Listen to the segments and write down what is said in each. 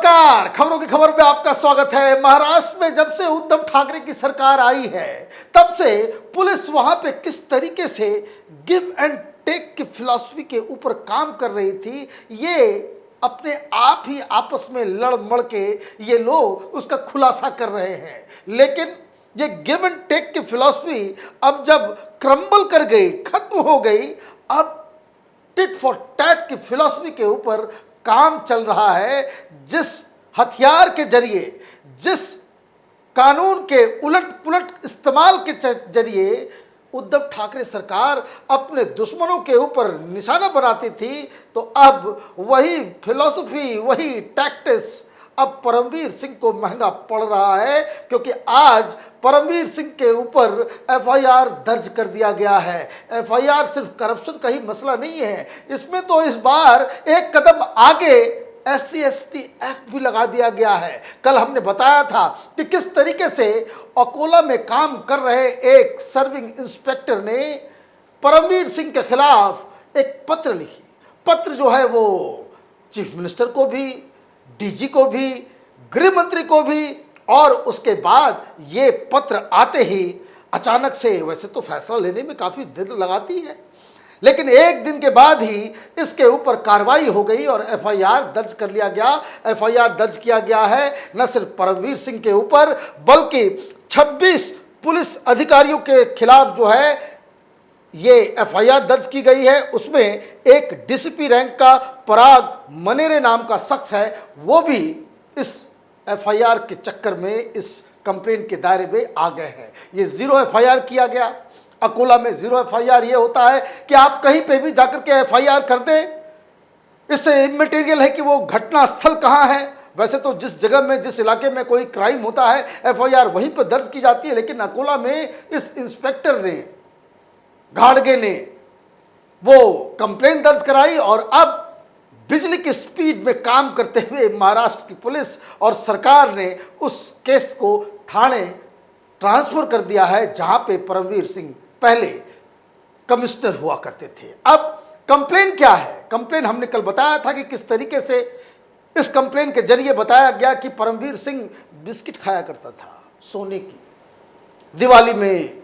नमस्कार, खबरों की खबर में आपका स्वागत है। महाराष्ट्र में जब से उद्धव ठाकरे की सरकार आई है तब से पुलिस वहां पे किस तरीके से गिव एंड टेक की फिलॉसफी के ऊपर काम कर रही थी, ये अपने आप ही आपस में लड़ मड़ के ये लोग उसका खुलासा कर रहे हैं। लेकिन ये गिव एंड टेक की फिलॉसफी अब जब क्रम्बल कर गई, खत्म हो गई, अब टिट फॉर टैट की फिलॉसफी के ऊपर काम चल रहा है। जिस हथियार के जरिए, जिस कानून के उलट पुलट इस्तेमाल के जरिए उद्धव ठाकरे सरकार अपने दुश्मनों के ऊपर निशाना बनाती थी, तो अब वही फिलॉसफी, वही टैक्टिस अब परमवीर सिंह को महंगा पड़ रहा है। क्योंकि आज परमवीर सिंह के ऊपर एफआईआर दर्ज कर दिया गया है। एफआईआर सिर्फ करप्शन का ही मसला नहीं है, इसमें तो इस बार एक कदम आगे SC/ST एक्ट भी लगा दिया गया है। कल हमने बताया था कि किस तरीके से अकोला में काम कर रहे एक सर्विंग इंस्पेक्टर ने परमवीर सिंह के खिलाफ एक पत्र लिखी। पत्र जो है वो चीफ मिनिस्टर को भी, डीजी को भी, गृह मंत्री को भी, और उसके बाद ये पत्र आते ही अचानक से, वैसे तो फैसला लेने में काफ़ी देर लगाती है, लेकिन एक दिन के बाद ही इसके ऊपर कार्रवाई हो गई और एफआईआर दर्ज कर लिया गया। एफआईआर दर्ज किया गया है न सिर्फ परमवीर सिंह के ऊपर, बल्कि 26 पुलिस अधिकारियों के खिलाफ जो है ये एफआईआर दर्ज की गई है। उसमें एक डीसीपी रैंक का पराग मनेरे नाम का शख्स है, वो भी इस एफआईआर के चक्कर में, इस कंप्लेंट के दायरे में आ गए हैं। ये 0 एफआईआर किया गया। अकोला में 0 एफआईआर ये होता है कि आप कहीं पे भी जाकर के एफआईआर कर दें, इससे इमटेरियल है कि वो घटना स्थल कहाँ है। वैसे तो जिस जगह में, जिस इलाके में कोई क्राइम होता है, एफआईआर वहीं पर दर्ज की जाती है। लेकिन अकोला में इस इंस्पेक्टर ने, घाड़गे ने, वो कंप्लेंट दर्ज कराई और अब बिजली की स्पीड में काम करते हुए महाराष्ट्र की पुलिस और सरकार ने उस केस को थाने ट्रांसफर कर दिया है जहां पे परमवीर सिंह पहले कमिश्नर हुआ करते थे। अब कंप्लेंट क्या है? कंप्लेंट हमने कल बताया था कि किस तरीके से इस कंप्लेंट के जरिए बताया गया कि परमवीर सिंह बिस्किट खाया करता था सोने की। दिवाली में,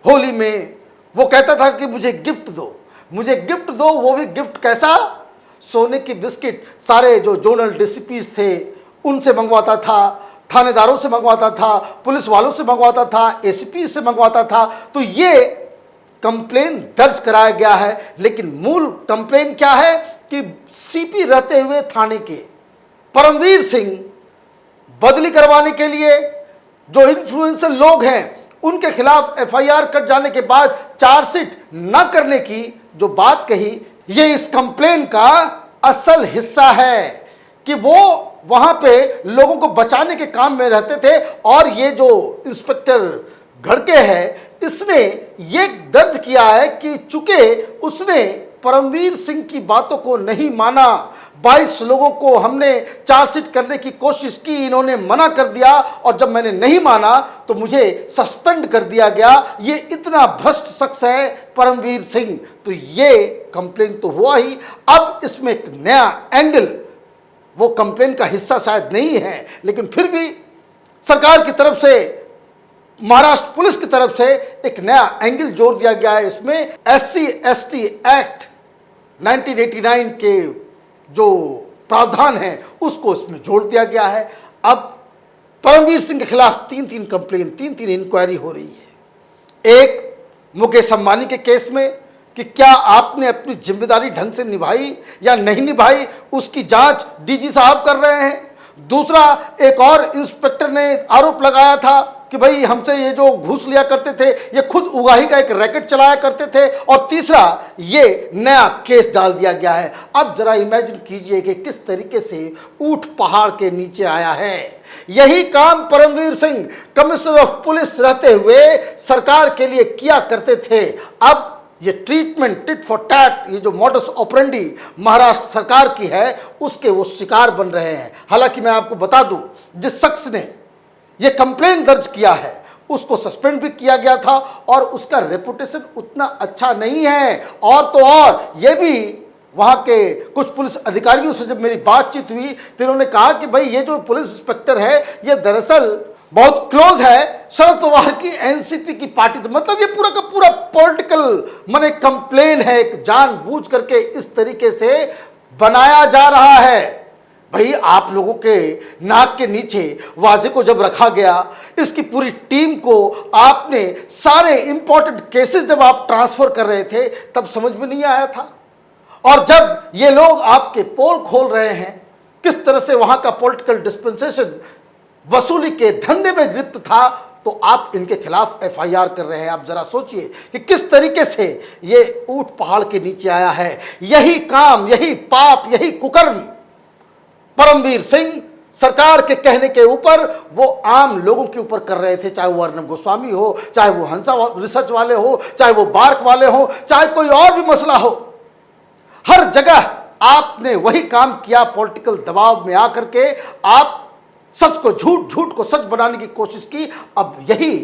होली में वो कहता था कि मुझे गिफ्ट दो, मुझे गिफ्ट दो, वो भी गिफ्ट कैसा? सोने की बिस्किट। सारे जो जोनल डीसीपीज थे उनसे मंगवाता था, थानेदारों से मंगवाता था, पुलिस वालों से मंगवाता था, एसीपी से मंगवाता था। तो ये कंप्लेन दर्ज कराया गया है। लेकिन मूल कंप्लेन क्या है कि सीपी रहते हुए थाने के परमवीर सिंह बदली करवाने के लिए जो इन्फ्लुएंसर लोग हैं उनके खिलाफ एफआईआर कट जाने के बाद चार्जशीट न करने की जो बात कही, ये इस कंप्लेन का असल हिस्सा है कि वो वहां पे लोगों को बचाने के काम में रहते थे। और ये जो इंस्पेक्टर घड़के है, इसने ये दर्ज किया है कि चूंकि उसने परमवीर सिंह की बातों को नहीं माना, 22 लोगों को हमने चार्जशीट करने की कोशिश की, इन्होंने मना कर दिया, और जब मैंने नहीं माना तो मुझे सस्पेंड कर दिया गया। ये इतना भ्रष्ट शख्स है परमवीर सिंह। तो ये कंप्लेन तो हुआ ही। अब इसमें एक नया एंगल, वो कंप्लेन का हिस्सा शायद नहीं है, लेकिन फिर भी सरकार की तरफ से, महाराष्ट्र पुलिस की तरफ से एक नया एंगल जोड़ दिया गया है। इसमें SC/ST एक्ट 1989 के जो प्रावधान है उसको इसमें जोड़ दिया गया है। अब परमवीर सिंह के खिलाफ 3 कंप्लेन, 3 इंक्वायरी हो रही है। एक मुकेश अंबानी के केस में कि क्या आपने अपनी जिम्मेदारी ढंग से निभाई या नहीं निभाई, उसकी जांच डीजी साहब कर रहे हैं। दूसरा, एक और इंस्पेक्टर ने आरोप लगाया था कि भाई हमसे ये जो घूस लिया करते थे, ये खुद उगाही का एक रैकेट चलाया करते थे। और तीसरा, ये नया केस डाल दिया गया है। अब जरा इमेजिन कीजिए कि किस तरीके से ऊंट पहाड़ के नीचे आया है। यही काम Paramvir Singh commissioner of police रहते हुए सरकार के लिए किया करते थे। अब ये ट्रीटमेंट, टिट फॉर टैट, ये जो मॉडस ऑपरेंडी महाराष्ट्र सरकार की है, उसके वो शिकार बन रहे हैं। हालांकि मैं आपको बता दूं, जिस शख्स ने ये कंप्लेन दर्ज किया है उसको सस्पेंड भी किया गया था, और उसका रेपुटेशन उतना अच्छा नहीं है। और तो और ये भी वहाँ के कुछ पुलिस अधिकारियों से जब मेरी बातचीत हुई तो इन्होंने कहा कि भाई ये जो पुलिस इंस्पेक्टर है ये दरअसल बहुत क्लोज है शरद पवार की एनसीपी की पार्टी से। मतलब ये पूरा का पूरा पॉलिटिकल माने कंप्लेन है, एक जानबूझ करके इस तरीके से बनाया जा रहा है। भाई आप लोगों के नाक के नीचे वाजे को जब रखा गया, इसकी पूरी टीम को आपने सारे इंपॉर्टेंट केसेस जब आप ट्रांसफर कर रहे थे तब समझ में नहीं आया था। और जब ये लोग आपके पोल खोल रहे हैं, किस तरह से वहां का पॉलिटिकल डिस्पेंसेशन वसूली के धंधे में लिप्त था, तो आप इनके खिलाफ एफआईआर कर रहे हैं। आप जरा सोचिए कि किस तरीके से ये ऊंट पहाड़ के नीचे आया है। यही काम, यही पाप, यही कुकर्म परमवीर सिंह सरकार के कहने के ऊपर वो आम लोगों के ऊपर कर रहे थे, चाहे वो अर्नब गोस्वामी हो, चाहे वो हंसा रिसर्च वाले हो, चाहे वो बार्क वाले हो, चाहे कोई और भी मसला हो। हर जगह आपने वही काम किया। पॉलिटिकल दबाव में आकर के आप सच को झूठ, झूठ को सच बनाने की कोशिश की। अब यही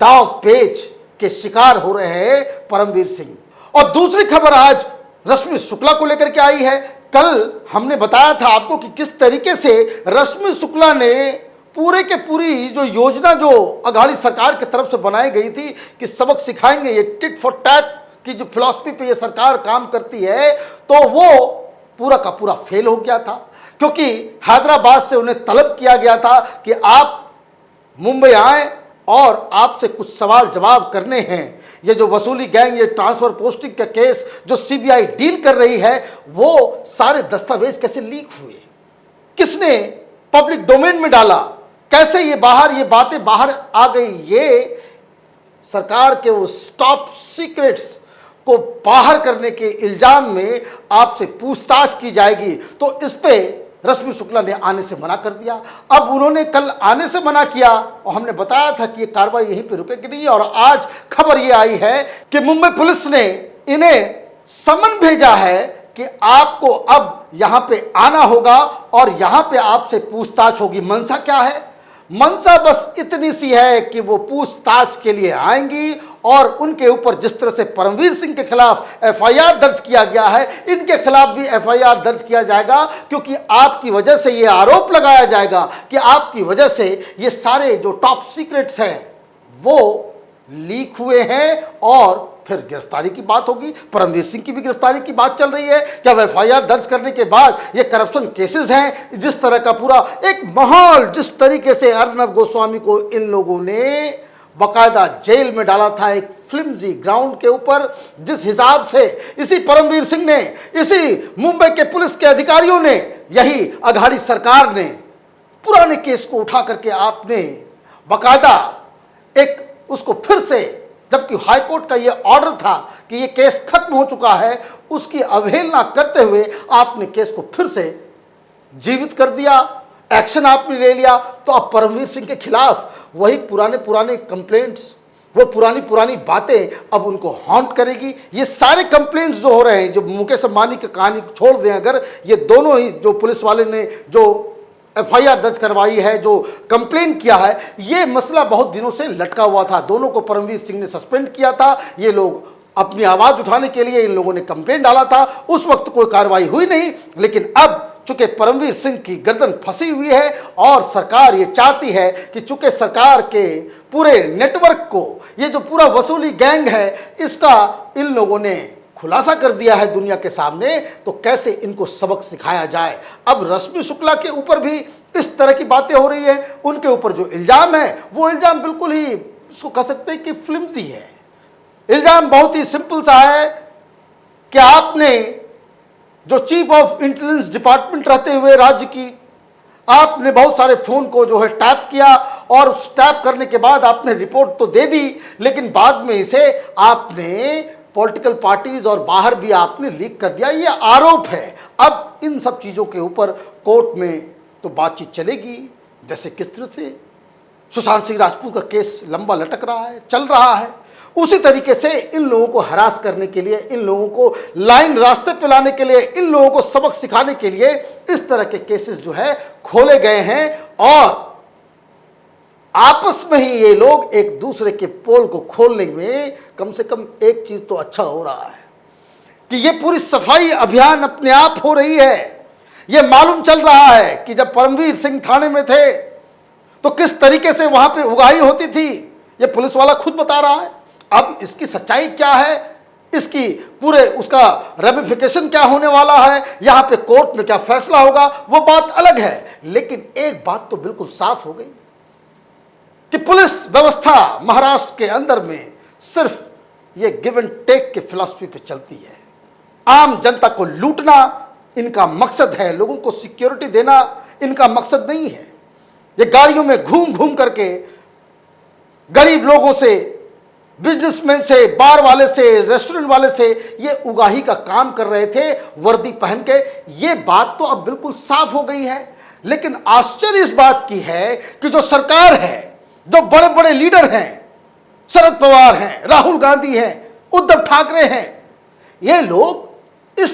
दांव पेच के शिकार हो रहे हैं परमवीर सिंह। और दूसरी खबर आज रश्मि शुक्ला को लेकर के आई है। कल हमने बताया था आपको कि किस तरीके से रश्मि शुक्ला ने पूरे के पूरी जो योजना जो अघाड़ी सरकार की तरफ से बनाई गई थी कि सबक सिखाएंगे, ये टिट फॉर टैट की जो फिलॉसफी पे ये सरकार काम करती है, तो वो पूरा का पूरा फेल हो गया था। क्योंकि हैदराबाद से उन्हें तलब किया गया था कि आप मुंबई आए और आपसे कुछ सवाल जवाब करने हैं। ये जो वसूली गैंग, ये ट्रांसफर पोस्टिंग का केस जो सीबीआई डील कर रही है, वो सारे दस्तावेज कैसे लीक हुए, किसने पब्लिक डोमेन में डाला, कैसे ये बातें बाहर आ गई, ये सरकार के वो टॉप सीक्रेट्स को बाहर करने के इल्जाम में आपसे पूछताछ की जाएगी। तो इस पे रश्मि शुक्ला ने आने से मना कर दिया। अब उन्होंने कल आने से मना किया और हमने बताया था कि ये कार्रवाई यहीं पे रुकेगी नहीं। और आज खबर ये आई है कि मुंबई पुलिस ने इन्हें समन भेजा है कि आपको अब यहां पे आना होगा और यहां पे आपसे पूछताछ होगी। मंशा क्या है? मंशा बस इतनी सी है कि वो पूछताछ के लिए आएंगी और उनके ऊपर जिस तरह से परमवीर सिंह के खिलाफ एफआईआर दर्ज किया गया है, इनके खिलाफ भी एफआईआर दर्ज किया जाएगा। क्योंकि आपकी वजह से ये आरोप लगाया जाएगा कि आपकी वजह से ये सारे जो टॉप सीक्रेट्स हैं वो लीक हुए हैं और फिर गिरफ्तारी की बात होगी। परमवीर सिंह की भी गिरफ्तारी की बात चल रही है कि अब एफआईआर दर्ज करने के बाद ये करप्शन केसेस हैं, जिस तरह का पूरा एक माहौल, जिस तरीके से अर्नब गोस्वामी को इन लोगों ने बाकायदा जेल में डाला था एक फ्लिमजी ग्राउंड के ऊपर, जिस हिसाब से इसी परमवीर सिंह ने, इसी मुंबई के पुलिस के अधिकारियों ने, यही अघाड़ी सरकार ने पुराने केस को उठा करके आपने बाकायदा एक उसको फिर से, जबकि हाईकोर्ट का ये ऑर्डर था कि ये केस खत्म हो चुका है, उसकी अवहेलना करते हुए आपने केस को फिर से जीवित कर दिया, एक्शन आपने ले लिया। तो अब परमवीर सिंह के खिलाफ वही पुराने कंप्लेंट्स, वो पुरानी बातें अब उनको हॉन्ट करेगी। ये सारे कंप्लेंट्स जो हो रहे हैं, जो मुकेश अंबानी की कहानी छोड़ दें, अगर ये दोनों ही जो पुलिस वाले ने जो एफआईआर दर्ज करवाई है, जो कंप्लेन किया है, ये मसला बहुत दिनों से लटका हुआ था। दोनों को परमवीर सिंह ने सस्पेंड किया था। ये लोग अपनी आवाज़ उठाने के लिए इन लोगों ने कंप्लेन डाला था, उस वक्त कोई कार्रवाई हुई नहीं। लेकिन अब चूंकि परमवीर सिंह की गर्दन फंसी हुई है और सरकार ये चाहती है कि चूंकि सरकार के पूरे नेटवर्क को, ये जो पूरा वसूली गैंग है, इसका इन लोगों ने खुलासा कर दिया है दुनिया के सामने, तो कैसे इनको सबक सिखाया जाए। अब रश्मि शुक्ला के ऊपर भी इस तरह की बातें हो रही है। उनके ऊपर जो इल्जाम है वो इल्जाम बिल्कुल ही, उसको कह सकते हैं कि फ्लिमजी है। इल्जाम बहुत ही सिंपल सा है कि आपने जो चीफ ऑफ इंटेलिजेंस डिपार्टमेंट रहते हुए राज्य की, आपने बहुत सारे फोन को जो है टैप किया और उस टैप करने के बाद आपने रिपोर्ट तो दे दी, लेकिन बाद में इसे आपने पॉलिटिकल पार्टीज और बाहर भी आपने लीक कर दिया। ये आरोप है। अब इन सब चीज़ों के ऊपर कोर्ट में तो बातचीत चलेगी। जैसे किस तरह से सुशांत सिंह राजपूत का केस लंबा लटक रहा है, चल रहा है, उसी तरीके से इन लोगों को हरास करने के लिए, इन लोगों को लाइन रास्ते पे लाने के लिए, इन लोगों को सबक सिखाने के लिए इस तरह के केसेस जो है खोले गए हैं। और आपस में ही ये लोग एक दूसरे के पोल को खोलने में कम से कम एक चीज तो अच्छा हो रहा है कि ये पूरी सफाई अभियान अपने आप हो रही है। ये मालूम चल रहा है कि जब परमवीर सिंह थाने में थे तो किस तरीके से वहां पे उगाही होती थी, ये पुलिस वाला खुद बता रहा है। अब इसकी सच्चाई क्या है, इसकी पूरे उसका रेमिफिकेशन क्या होने वाला है, यहां पे कोर्ट में क्या फैसला होगा, वो बात अलग है। लेकिन एक बात तो बिल्कुल साफ हो गई कि पुलिस व्यवस्था महाराष्ट्र के अंदर में सिर्फ ये गिव एंड टेक की फिलॉसफी पे चलती है। आम जनता को लूटना इनका मकसद है, लोगों को सिक्योरिटी देना इनका मकसद नहीं है। ये गाड़ियों में घूम घूम करके गरीब लोगों से, बिजनेसमैन से, बार वाले से, रेस्टोरेंट वाले से ये उगाही का काम कर रहे थे वर्दी पहन के। ये बात तो अब बिल्कुल साफ हो गई है। लेकिन आश्चर्य इस बात की है कि जो सरकार है, जो बड़े बड़े लीडर हैं, शरद पवार हैं, राहुल गांधी हैं, उद्धव ठाकरे हैं, ये लोग इस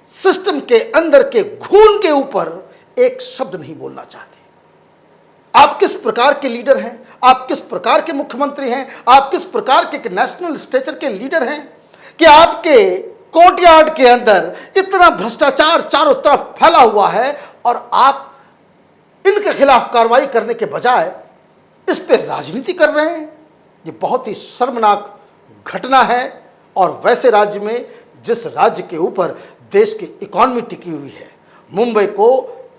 सिस्टम के अंदर के घून के ऊपर एक शब्द नहीं बोलना चाहते। आप किस प्रकार के लीडर हैं, आप किस प्रकार के मुख्यमंत्री हैं, आप किस प्रकार के नेशनल स्टेचर के लीडर हैं कि आपके कोर्टयार्ड के अंदर इतना भ्रष्टाचार चारों तरफ फैला हुआ है और आप इनके खिलाफ कार्रवाई करने के बजाय इस पे राजनीति कर रहे हैं। ये बहुत ही शर्मनाक घटना है। और वैसे राज्य में, जिस राज्य के ऊपर देश की इकॉनमी टिकी हुई है, मुंबई को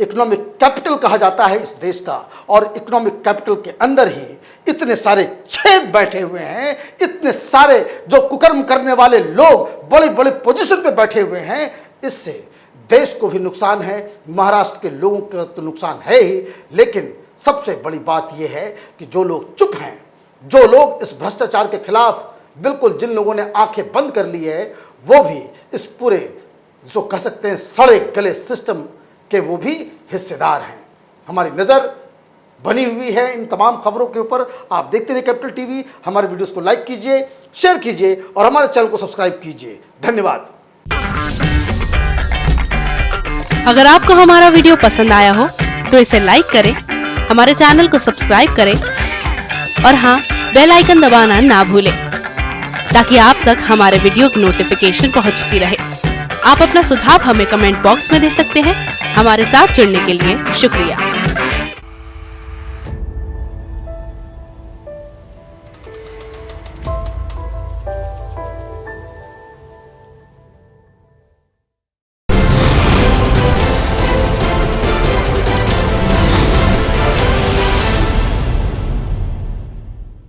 इकोनॉमिक कैपिटल कहा जाता है इस देश का, और इकोनॉमिक कैपिटल के अंदर ही इतने सारे छेद बैठे हुए हैं, इतने सारे जो कुकर्म करने वाले लोग बड़े बड़े पोजीशन पे बैठे हुए हैं, इससे देश को भी नुकसान है, महाराष्ट्र के लोगों का तो नुकसान है ही। लेकिन सबसे बड़ी बात यह है कि जो लोग चुप हैं, जो लोग इस भ्रष्टाचार के खिलाफ बिल्कुल जिन लोगों ने आंखें बंद कर ली है, वो भी इस पूरे जो कह सकते हैं सड़े गले सिस्टम के वो भी हिस्सेदार हैं। हमारी नज़र बनी हुई है इन तमाम खबरों के ऊपर। आप देखते रहिए कैपिटल टीवी। हमारे वीडियोस को लाइक कीजिए, शेयर कीजिए और हमारे चैनल को सब्सक्राइब कीजिए। धन्यवाद। अगर आपको हमारा वीडियो पसंद आया हो तो इसे लाइक करें, हमारे चैनल को सब्सक्राइब करें और हाँ, बेल आइकन दबाना ना भूलें ताकि आप तक हमारे वीडियो की नोटिफिकेशन पहुंचती रहे। आप अपना सुझाव हमें कमेंट बॉक्स में दे सकते हैं। हमारे साथ जुड़ने के लिए शुक्रिया।